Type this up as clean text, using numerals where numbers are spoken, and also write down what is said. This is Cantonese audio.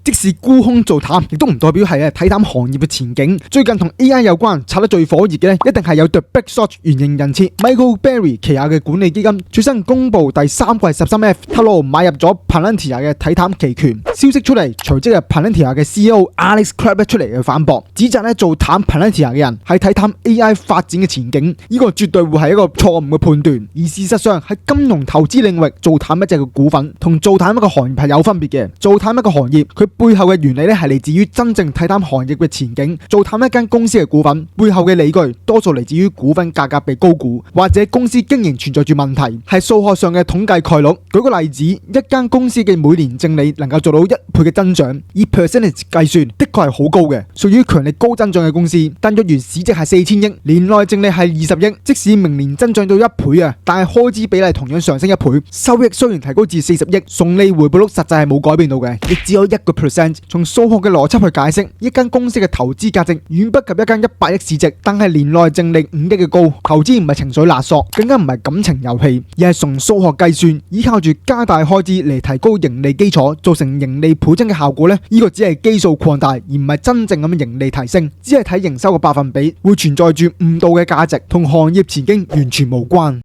即使沽空做淡，亦都唔代表係睇淡行業嘅前景。最近同 AI 有關炒得最火熱嘅一定係有 The Big Short 原型人設 Michael Burry 旗下嘅管理基金最新公布第三季 13F 透露買入咗 Palantir 嘅睇淡期權。消息出嚟，隨即係 Palantir 嘅 CEO Alex Karp 出嚟去反駁，指責做淡 Palantir 嘅人係睇淡 AI 發展嘅前景，呢個絕對會係一個錯誤嘅判斷。而事實上喺金融投資領域做淡一隻嘅股份，同做淡一個行業係有分別嘅。做淡一個行業，佢背後嘅原理係嚟自於真正睇淡行業嘅前景。做淡一間公司嘅股份背後嘅理據，多數嚟自於股份價格被高估，或者公司經營存在住問題，係數學上嘅統計概率。舉個例子，一間公司嘅每年淨利能夠做到1倍嘅增長，以 percentage 計算，的確係好高嘅，屬於強力高增長嘅公司。但若然市值係4000億，年內淨利係20億，即使明年增長到1倍但係開支比例同樣上升1倍，收益雖然提高至40億，純利回報率實際係冇改變到嘅，亦只有1%。從數學嘅邏輯去解釋，一間公司嘅投資價值遠不及一間100億市值，但係年內淨利5億嘅高。投資唔係情緒勒索，更加唔係感情遊戲，而係純數學計算，依靠住加大開支嚟提高盈利基礎，造成盈利倍增嘅效果呢，呢個只係基數擴大，而唔係真正咁嘅盈利提升，只係睇營收嘅百分比，會存在住誤導嘅價值，同行業前景完全無關。